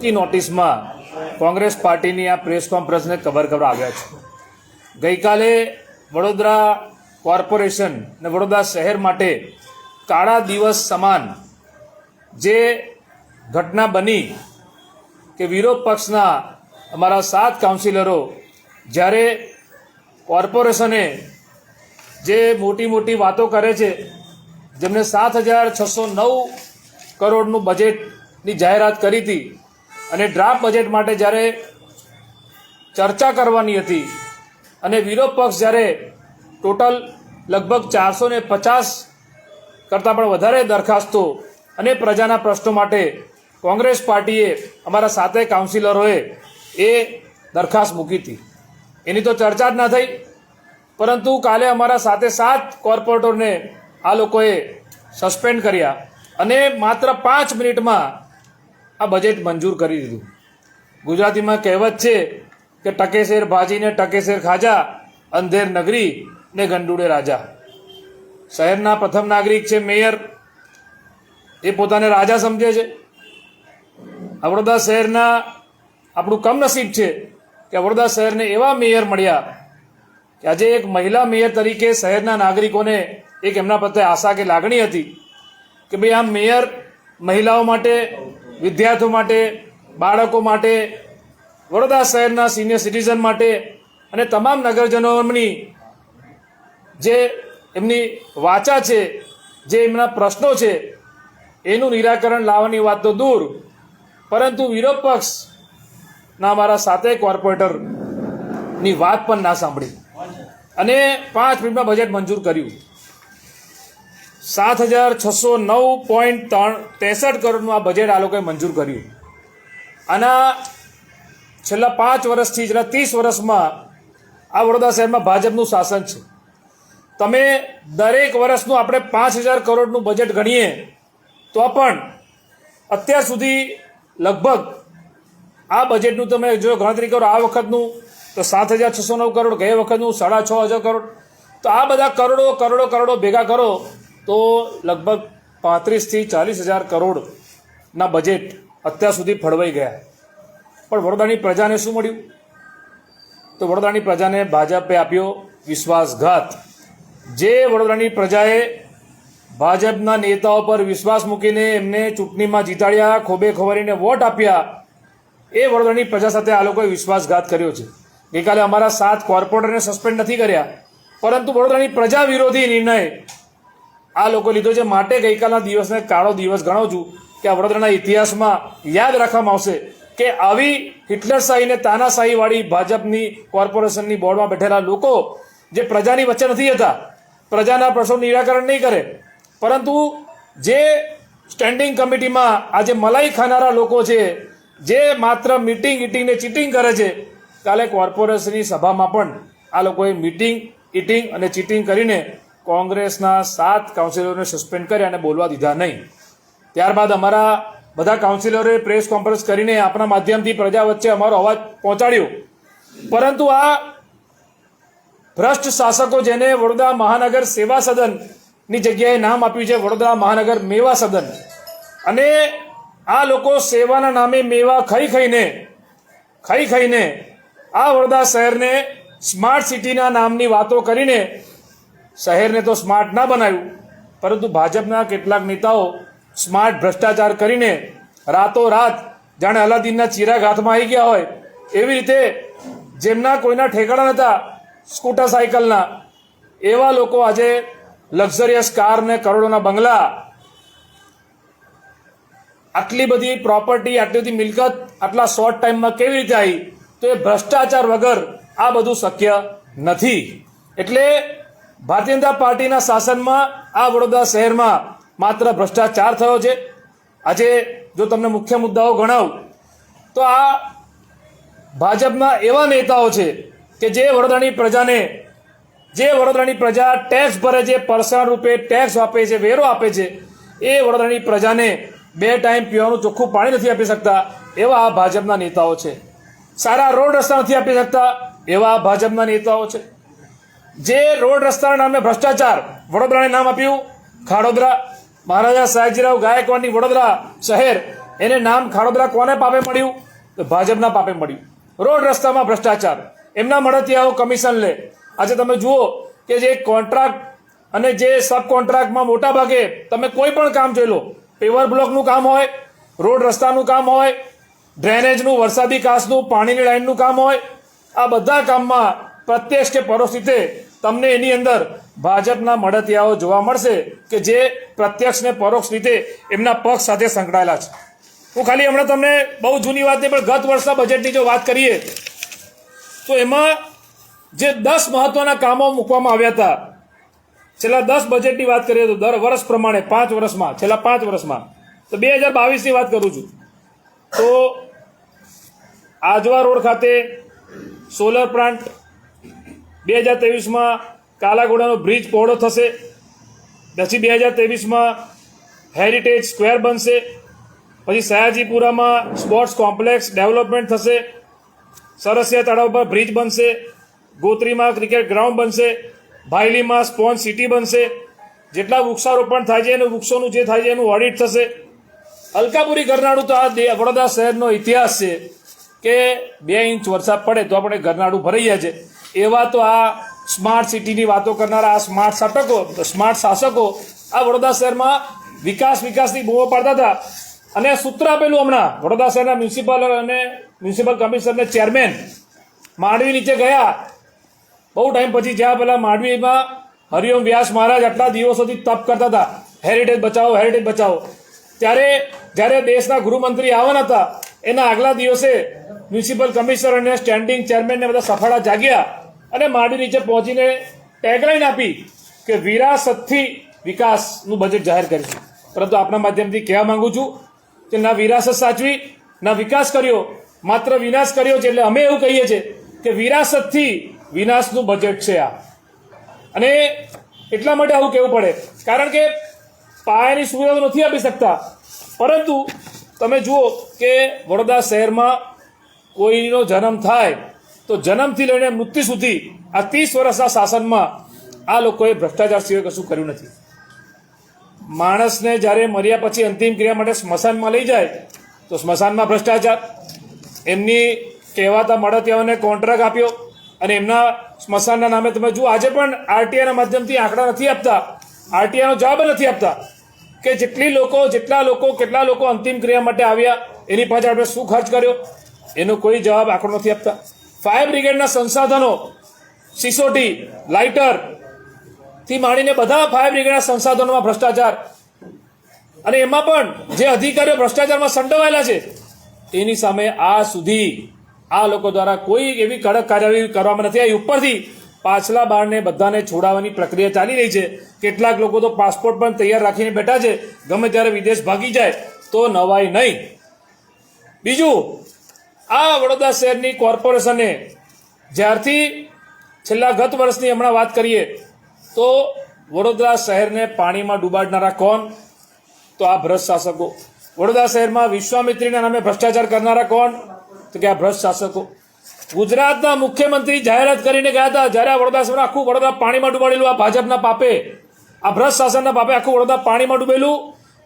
ટૂંકી નોટિસમાં કોંગ્રેસ પાર્ટીની આ પ્રેસ કોન્ફરન્સને કવર કરવા આવ્યા છે। ગઈકાલે વડોદરા કોર્પોરેશન અને વડોદરા શહેર માટે કાળા દિવસ સમાન જે ઘટના બની કે વિરોધ પક્ષના અમારા 7 કાઉન્સિલરો જ્યારે કોર્પોરેશને જે મોટી મોટી વાતો કરે છે, જેમને 7,609 કરોડનું બજેટની જાહેરાત કરી હતી અને ડ્રાફ્ટ બજેટ માટે જ્યારે ચર્ચા કરવાની હતી અને વિરોધ પક્ષ જ્યારે ટોટલ લગભગ 450 કરતાં પણ વધારે દરખાસ્તો અને પ્રજાના પ્રશ્નો માટે કોંગ્રેસ પાર્ટીએ અમારા 7 કાઉન્સિલરોએ એ દરખાસ્ત મૂકી હતી, એની તો ચર્ચા જ ના થઈ। પરંતુ કાલે અમારા 7 કોર્પોરેટરને આ લોકોએ સસ્પેન્ડ કર્યા અને માત્ર 5 મિનિટમાં આ બજેટ મંજૂર કરી દીધું। ગુજરાતીમાં કહેવત છે કે ટકેશેર ભાજીને ટકેશેર ખાજા, અંધેર નગરી ને ગંડુડે રાજા। શહેરના પ્રથમ નાગરિક છે મેયર, એ પોતાને રાજા સમજે છે। વડોદરા શહેરના આપણું કમનસીબ છે કે વડોદરા શહેરને એવા મેયર મળ્યા કે આજે એક મહિલા મેયર તરીકે શહેરના નાગરિકોને એક એમના પ્રત્યે આશા કે લાગણી હતી કે ભાઈ આ મેયર મહિલાઓ માટે, વિદ્યાર્થીઓ માટે, બાળકો માટે, વડોદરા શહેરના સિનિયર સિટીઝન માટે અને તમામ નગરજનોની જે એમની વાચા છે, જે એમના પ્રશ્નો છે, એનું નિરાકરણ લાવવાની વાત તો દૂર, પરંતુ વિરોધ પક્ષના અમારા 7 કોર્પોરેટરની વાત પણ ના સાંભળી અને 5 મિનિટમાં બજેટ મંજૂર કર્યું। 7,609.63 કરોડનું આ બજેટ આ લોકોએ મંજૂર કર્યું। આના છેલ્લા 5 વર્ષથી છેલ્લા 30 વર્ષમાં આ વડોદરા શહેરમાં ભાજપનું શાસન છે। તમે દરેક વર્ષનું આપણે 5,000 કરોડનું બજેટ ગણીએ તો પણ અત્યાર સુધી લગભગ આ બજેટનું તમે જો ગણતરી કરો આ વખતનું તો 7,609 કરોડ, ગયા વખતનું 6,500 કરોડ, તો આ બધા કરોડો ભેગા કરો તો લગભગ 35,000 થી 40,000 કરોડના બજેટ અત્યાર સુધી ફળવાઈ ગયા। પણ વડોદરાની પ્રજાને શું મળ્યું? તો વડોદરાની પ્રજાને ભાજપે આપ્યો વિશ્વાસઘાત। જે વડોદરાની પ્રજાએ ભાજપના નેતાઓ પર વિશ્વાસ મૂકીને એમને ચૂંટણીમાં જીતાડ્યા, ખોબે ખોબરીને વોટ આપ્યા, એ વડોદરાની પ્રજા સાથે આ લોકોએ વિશ્વાસઘાત કર્યો છે। ગઈકાલે અમારા 7 કોર્પોરેટરને સસ્પેન્ડ નથી કર્યા, પરંતુ વડોદરાની પ્રજા વિરોધી નિર્ણય આ લોકો લીધો છે। માટે ગઈકાલના દિવસને કાળો દિવસ ગણાવું છું કે આ વડોદરાના ઇતિહાસમાં યાદ રાખવામાં આવશે કે આવી હિટલરશાહી ને તાનાશાહીવાળી ભાજપની કોર્પોરેશનની બોર્ડમાં બેઠેલા લોકો જે પ્રજાની વચ્ચે નથી હતા, પ્રજાના પ્રશ્નોનું નિરાકરણ નહીં કરે, પરંતુ જે સ્ટેન્ડિંગ કમિટીમાં આજે મલાઈ ખાનારા લોકો છે, જે માત્ર મીટિંગ ઇટિંગ ને ચીટિંગ કરે છે, કાલે કોર્પોરેશનની સભામાં પણ આ લોકોએ મીટિંગ ઇટિંગ અને ચીટિંગ કરીને કોંગ્રેસના 7 કાઉન્સિલરોને સસ્પેન્ડ કર્યા અને બોલવા દીધા નહીં। ત્યારબાદ અમારા બધા કાઉન્સિલરોએ પ્રેસ કોન્ફરન્સ કરીને આપણા માધ્યમથી પ્રજા વચ્ચે અમારો અવાજ પહોંચાડ્યો, પરંતુ આ ભ્રષ્ટ શાસકો જેને વડોદરા મહાનગર સેવા સદનની જગ્યાએ નામ આપ્યું છે વડોદરા મહાનગર મેવા સદન, અને આ લોકો સેવાના નામે મેવા ખાઈ ખાઈને આ વડોદરા શહેરને સ્માર્ટ સિટીના નામની વાતો કરીને શહેરને તો સ્માર્ટ ના બનાવ્યું, પરંતુ ભાજપના કેટલાક નેતાઓ સ્માર્ટ ભ્રષ્ટાચાર કરીને રાતોરાત જાણે અલાદીનના ચિરાગ હાથમાં આવી ગયા હોય એવી રીતે જેમના કોઈના ઠેકાણા નહોતા સ્કૂટર સાયકલના, એવા લોકો આજે લક્ઝરિયસ કાર ને કરોડોના બંગલા, આટલી બધી પ્રોપર્ટી, આટલી બધી મિલકત આટલા શોર્ટ ટાઈમમાં કેવી રીતે આવી? તો એ ભ્રષ્ટાચાર વગર આ બધું શક્ય નથી। એટલે ભારતીય જનતા પાર્ટીના શાસનમાં આ વડોદરા શહેરમાં માત્ર ભ્રષ્ટાચાર થયો છે। આજે જો તમને મુખ્ય મુદ્દાઓ ગણાવું તો આ ભાજપના એવા નેતાઓ છે કે જે વડોદરાની પ્રજા ટેક્સ ભરે છે, પરસાણ રૂપે ટેક્સ આપે છે, વેરો આપે છે, એ વડોદરાની પ્રજાને 2 ટાઈમ પીવાનું ચોખ્ખું પાણી નથી આપી શકતા એવા આ ભાજપના નેતાઓ છે। સારા રોડ રસ્તા નથી આપી શકતા એવા ભાજપના નેતાઓ છે। જે રોડ રસ્તાના નામે ભ્રષ્ટાચાર, વડોદરાને નામ આપ્યું ખાડોદરા, મહારાજા સયાજીરાવ ગાયકવાડની વડોદરા શહેર એને નામ ખાડોદરા કોને પાપે મળ્યું? તો ભાજપના પાપે મળ્યું. રોડ રસ્તામાં ભ્રષ્ટાચાર, એમના મળતિયાઓ કમિશન લે. આજે તમે જુઓ કે જે કોન્ટ્રાક્ટ અને જે સબ કોન્ટ્રાક્ટમાં મોટા ભાગે તમે કોઈ પણ કામ જોઈ લો, પેવર બ્લોકનું કામ હોય, રોડ રસ્તાનું કામ હોય, ડ્રેનેજનું, વરસાદી કાંસનું, પાણીની લાઇનનું કામ હોય, આ બધા કામમાં પ્રત્યક્ષ કે પરોક્ષ રીતે તમને એની અંદર ભાજપના મળતિયાઓ જોવા મળશે કે જે પ્રત્યક્ષ ને પરોક્ષ રીતે એમના પક્ષ સાથે સંકળાયેલા છે. હું ખાલી હમણાં તમને બહુ જૂની વાત નહીં પણ ગત વર્ષના બજેટની જો વાત કરીએ તો એમાં જે 10 મહત્વના કામો મૂકવામાં આવ્યા હતા, છેલ્લા 10 બજેટની વાત કરીએ તો દર વર્ષ પ્રમાણે 5 વર્ષમાં, છેલ્લા 5 વર્ષમાં, તો 2022ની વાત કરું છું તો આજવા રોડ ખાતે સોલર પ્લાન્ટ, 2023માં કાલાઘોડાનો બ્રિજ પહોળો થશે, પછી 2023માં હેરિટેજ સ્ક્વેર બનશે, પછી સયાજીપુરામાં સ્પોર્ટ્સ કોમ્પ્લેક્સ ડેવલપમેન્ટ થશે, સરસિયા તળાવ પર બ્રિજ બનશે, ગોત્રીમાં ક્રિકેટ ગ્રાઉન્ડ બનશે, ભાયલીમાં સ્પોન્જ સિટી બનશે. જેટલા વૃક્ષારોપણ થાય છે એનું વૃક્ષોનું જે થાય છે એનું ઓડિટ થશે. અલકાપુરી ગરનાળું તો આ વડોદરા શહેરનો ઇતિહાસ છે કે 2 ઇંચ વરસાદ પડે તો આપણે ગરનાળું ભરાઈ જાય છે. એવા તો આ સ્માર્ટ સિટીની વાતો કરનારા આ સ્માર્ટ શાસકો આ વડોદરા શહેરમાં વિકાસની બૂમો પાડતા હતા. અને સૂત્ર આપેલું હમણાં વડોદરા શહેરના મ્યુનિસિપલ કમિશનરને ચેરમેન માંડવી નીચે ગયા બહુ ટાઈમ પછી, જ્યાં પેલા માંડવીમાં હરિઓમ વ્યાસ મહારાજ આટલા દિવસોથી તપ કરતા હતા હેરિટેજ બચાવો, ત્યારે જ્યારે દેશના ગૃહમંત્રી આવવાના હતા એના આગલા દિવસે મ્યુનિસિપલ કમિશનર અને સ્ટેન્ડિંગ ચેરમેનને બધા સફાળા જાગ્યા અને માંડવી નીચે પહોંચીને ટેગલાઈન આપી કે વિરાસતથી વિકાસનું બજેટ જાહેર કરીશું. પરંતુ આપણા માધ્યમથી કહેવા માંગુ છું કે ના વિરાસત સાચવી, ના વિકાસ કર્યો, માત્ર વિનાશ કર્યો છે. એટલે અમે એવું કહીએ છીએ કે વિરાસતથી વિનાશનું બજેટ છે આ. અને એટલા માટે આવું કહેવું પડે કારણ કે પાયાની સુવિધા નથી આપી શકતા. પરંતુ તમે જુઓ કે વડોદરા શહેરમાં કોઈનો જન્મ થાય તો જન્મથી લઈને મૃત્યુ સુધી આ 30 વર્ષના શાસનમાં આ લોકોએ ભ્રષ્ટાચાર સિવાય કશું કર્યું નથી. માણસને જ્યારે મર્યા પછી અંતિમ ક્રિયા માટે સ્મશાનમાં લઈ જાય તો સ્મશાનમાં ભ્રષ્ટાચાર, એમની કહેવાતા મળતિયાઓને કોન્ટ્રાક્ટ આપ્યો અને એમના સ્મશાનના નામે તમે જુઓ આજે પણ આરટીઆઈના માધ્યમથી આંકડા નથી આપતા, આરટીઆઈનો જવાબ નથી આપતા કે કેટલા લોકો અંતિમ ક્રિયા માટે આવ્યા, એની પાછળ આપણે શું ખર્ચ કર્યો, એનો કોઈ જવાબ આંકડો નથી આપતા. ફાયર બ્રિગેડના સંસાધનો, સિસોટી, લાઇટર થી માંડીને બધા ફાયર બ્રિગેડના સંસાધનોમાં ભ્રષ્ટાચાર, અને એમાં પણ જે અધિકારીઓ ભ્રષ્ટાચારમાં સંડોવાયેલા છે એની સામે આ સુધી આ લોકો દ્વારા કોઈ એવી કડક કાર્યવાહી કરવામાં નથી આવી. ઉપરથી પાછલા બારને બધાને છોડાવવાની પ્રક્રિયા ચાલી રહી છે. કેટલાક લોકો તો પાસપોર્ટ પણ તૈયાર રાખીને બેઠા છે, ગમે ત્યારે વિદેશ ભાગી જાય તો નવાય નહીં. બીજું, આ વડોદરા શહેરની કોર્પોરેશને જ્યારથી છેલ્લા ગત વર્ષની હમણાં વાત કરીએ તો વડોદરા શહેરને પાણીમાં ડૂબાડનારા કોણ? તો આ ભ્રષ્ટ શાસકો. વડોદરા શહેરમાં વિશ્વામિત્રીના નામે ભ્રષ્ટાચાર કરનારા કોણ? તો કે આ ભ્રષ્ટ શાસકો. ગુજરાતના મુખ્યમંત્રી જાહેરાત કરીને ગયા હતા જ્યારે આ વડોદરા શહેરમાં આખું વડોદરા પાણીમાં ડૂબાડેલું, આ ભાજપના પાપે, આ ભ્રષ્ટ શાસનના પાપે આખું વડોદરા પાણીમાં ડૂબેલું.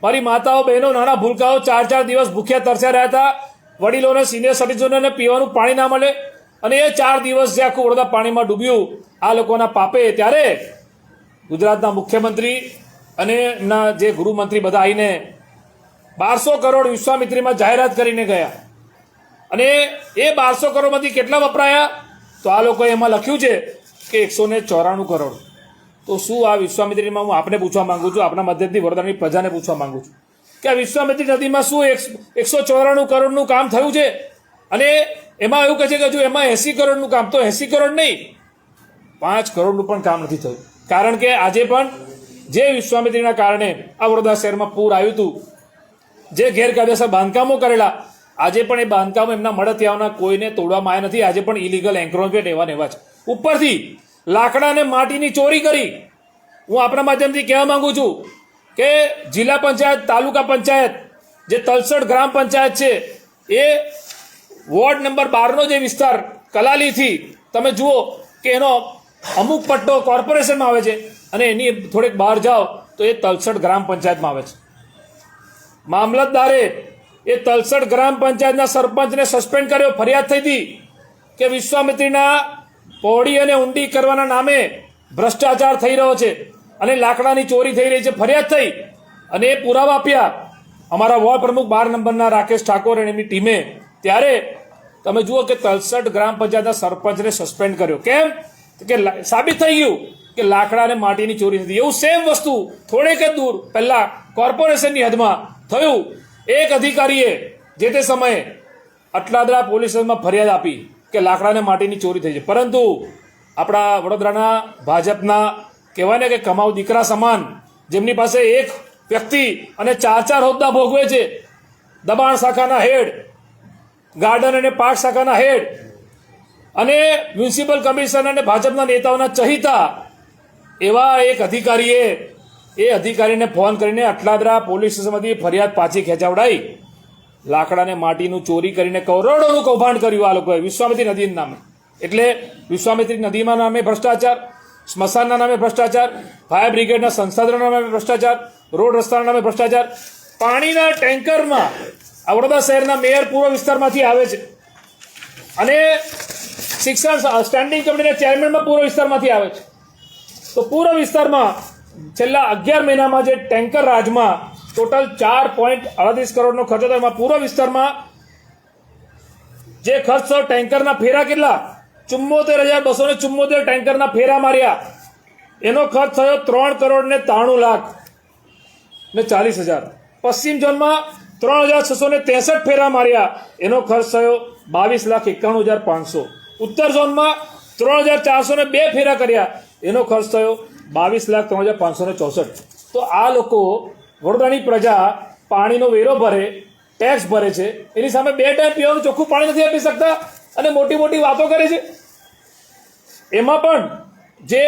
મારી માતાઓ, બહેનો, નાના ભૂલકાઓ 4 દિવસ ભૂખ્યા તરસ્યા રહ્યા હતા. વડીલોને, સિનિયર સિટીઝનોને પીવાનું પાણી ના મળે અને એ 4 દિવસ જે આખું વડોદરા પાણીમાં ડૂબ્યું આ લોકોના પાપે. ત્યારે ગુજરાતના મુખ્યમંત્રી અને એમના જે ગૃહમંત્રી બધા આવીને 1200 કરોડ વિશ્વામિત્રીમાં જાહેરાત કરીને ગયા અને એ 1200 કરોડમાંથી કેટલા વપરાયા? તો આ લોકોએ એમાં લખ્યું છે કે 194 કરોડ. તો શું આ વિશ્વામિત્રીમાં હું આપને પૂછવા માંગુ છું, આપણા મધ્યથી વડોદરાની પ્રજાને પૂછવા માંગુ છું કે આ વિશ્વામિત્રી નદીમાં શું 194 કરોડનું કામ થયું છે? અને એમાં એવું કહે છે કે હજુ એમાં 80 કરોડનું કામ, તો 80 કરોડ નહીં, 5 કરોડનું પણ કામ નથી થયું. કારણ કે આજે પણ જે વિશ્વામિત્રીના કારણે આ વડોદરા શહેરમાં પૂર આવ્યું હતું, જે ગેરકાયદેસર બાંધકામો કરેલા, આજે પણ એ બાંધકામો એમના મળતિયાઓના કોઈને તોડવામાં આવ્યા નથી. આજે પણ ઇલીગલ એન્ક્રોચમેન્ટ એવા ને એવા છે. ઉપરથી લાકડા અને માટીની ચોરી કરી. હું આપણા માધ્યમથી કહેવા માંગુ છું કે જિલ્લા પંચાયત, તાલુકા પંચાયત, જે તલસડ ગ્રામ પંચાયત છે, એ વોર્ડ નંબર 12નો જે વિસ્તાર કલાલીથી તમે જુઓ કે એનો અમુક પટ્ટો કોર્પોરેશનમાં આવે છે અને એની થોડેક બહાર જાઓ તો એ તલસડ ગ્રામ પંચાયતમાં આવે છે. મામલતદારે એ તલસડ ગ્રામ પંચાયતના સરપંચને સસ્પેન્ડ કર્યો. ફરિયાદ થઈ હતી કે વિશ્વામિત્રીના પહોળી અને ઊંડી કરવાના નામે ભ્રષ્ટાચાર થઈ રહ્યો છે અને લાકડાની ચોરી થઈ રહી છે. ફરિયાદ થઈ અને એ પુરાવા આપ્યા અમારા વોર્ડ પ્રમુખ 12 નંબરના રાકેશ ઠાકોર અને એમની ટીમે. ત્યારે તમે જુઓ કે તલસડ ગ્રામ પંચાયતના સરપંચને સસ્પેન્ડ કર્યો. કેમ? કે સાબિત થઈ ગયું કે લાકડા અને માટીની ચોરી હતી. એવું સેમ વસ્તુ થોડેક જ દૂર પહેલા કોર્પોરેશનની હદમાં થયું. એક અધિકારીએ જે તે સમયે અટલાદરા પોલીસ સ્ટેશનમાં ફરિયાદ આપી કે લાકડા અને માટીની ચોરી થઈ છે. પરંતુ આપણા વડોદરાના ભાજપના કહેવાય ને કે કમાઉ દીકરા સમાન, જેમની પાસે એક વ્યક્તિ અને 4 હોદ્દા ભોગવે છે, દબાણ શાખાના હેડ, ગાર્ડન અને પાર્ક શાખાના હેડ અને મ્યુનિસિપલ કમિશનર અને ભાજપના નેતાઓના ચહિતા એવા એક અધિકારીને ફોન કરીને અટલાદરા પોલીસ સ્ટેશનમાંથી ફરિયાદ પાછી ખેંચાવડાઈ. લાકડા અને માટીનું ચોરી કરીને કરોડોનું કૌભાંડ કર્યું આ લોકોએ વિશ્વામિત્રી નદીના નામે. એટલે વિશ્વામિત્રી નદીના નામે ભ્રષ્ટાચાર, સ્મશાનના નામે ભ્રષ્ટાચાર, ફાયર બ્રિગેડના સંસાધનોના નામે ભ્રષ્ટાચાર, રોડ રસ્તાના નામે ભ્રષ્ટાચાર, પાણીના ટેન્કરમાં આ વડોદરા શહેરના મેયર પૂર્વ વિસ્તારમાંથી આવે છે અને શિક્ષણ સ્ટેન્ડિંગ કમિટીના ચેરમેનમાં પૂર્વ વિસ્તારમાંથી આવે છે. તો પૂર્વ વિસ્તારમાં છેલ્લા 11 મહિનામાં જે ટેન્કર રાજમાં ટોટલ 4.38 કરોડનો ખર્ચો થયો. એમાં પૂર્વ વિસ્તારમાં જે ખર્ચ થયો ટેન્કરના ફેરા કેટલા 74,274 ટેન્કરના ફેરા માર્યા. એનો ખર્ચ થયો 3,93,40,000. પશ્ચિમ ઝોનમાં 3,663 ફેરા માર્યા. એનો ખર્ચ થયો 22,91,500. ઉત્તર ઝોનમાં 3,402 ફેરા કર્યા. એનો ખર્ચ થયો 22,03,564. તો આ લોકો વડોદરાની પ્રજા પાણીનો વેરો ભરે, ટેક્સ ભરે છે, એની સામે 2 ટાઈમ પીવાનું ચોખ્ખું પાણી નથી આપી શકતા અને મોટી મોટી વાતો કરે છે. એમાં પણ જે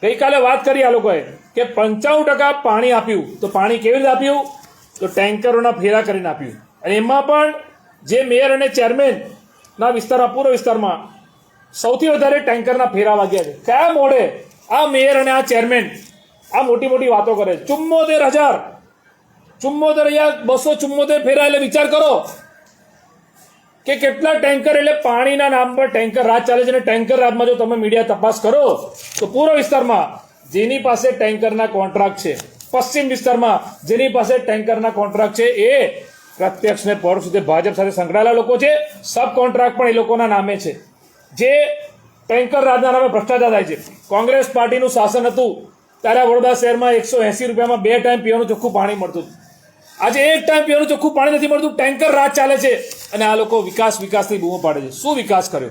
ગઈકાલે વાત કરી આ લોકોએ કે 95% પાણી આપ્યું. તો પાણી કેવી રીતે આપ્યું? તો ટેન્કરોના ફેરા કરીને આપ્યું. અને એમાં પણ જે મેયર અને ચેરમેનના વિસ્તારમાં પૂર્વ વિસ્તારમાં સૌથી વધારે ટેન્કરના ફેરા વાગ્યા છે. કયા મોડે આ મેયર અને આ ચેરમેન આ મોટી મોટી વાતો કરે? 74,274 ફેરા. એટલે વિચાર કરો કે કેટલા ટેન્કર, એટલે પાણીના નામ પર ટેન્કર રાજ ચાલે છે. અને ટેન્કર રાજમાં જો તમે મીડિયા તપાસ કરો તો પૂર્વ વિસ્તારમાં જેની પાસે ટેન્કરના કોન્ટ્રાક્ટ છે, પશ્ચિમ વિસ્તારમાં જેની પાસે ટેન્કરના કોન્ટ્રાક્ટ છે, એ પ્રત્યક્ષ ને પરોક્ષ રીતે ભાજપ સાથે સંકળાયેલા લોકો છે. સબ કોન્ટ્રાક્ટ પણ એ લોકોના નામે છે. જે ટેન્કર રાજના નામે ભ્રષ્ટાચાર થાય છે. કોંગ્રેસ પાર્ટીનું શાસન હતું ત્યારે વડોદરા શહેરમાં 180 રૂપિયામાં 2 ટાઈમ પીવાનું ચોખ્ખું પાણી મળતું. આજે 1 ટાઈમ પીવાનું ચોખ્ખું પાણી નથી મળતું. ટેન્કર રાજ ચાલે છે અને આ લોકો વિકાસની બૂમો પાડે છે. શું વિકાસ કર્યો?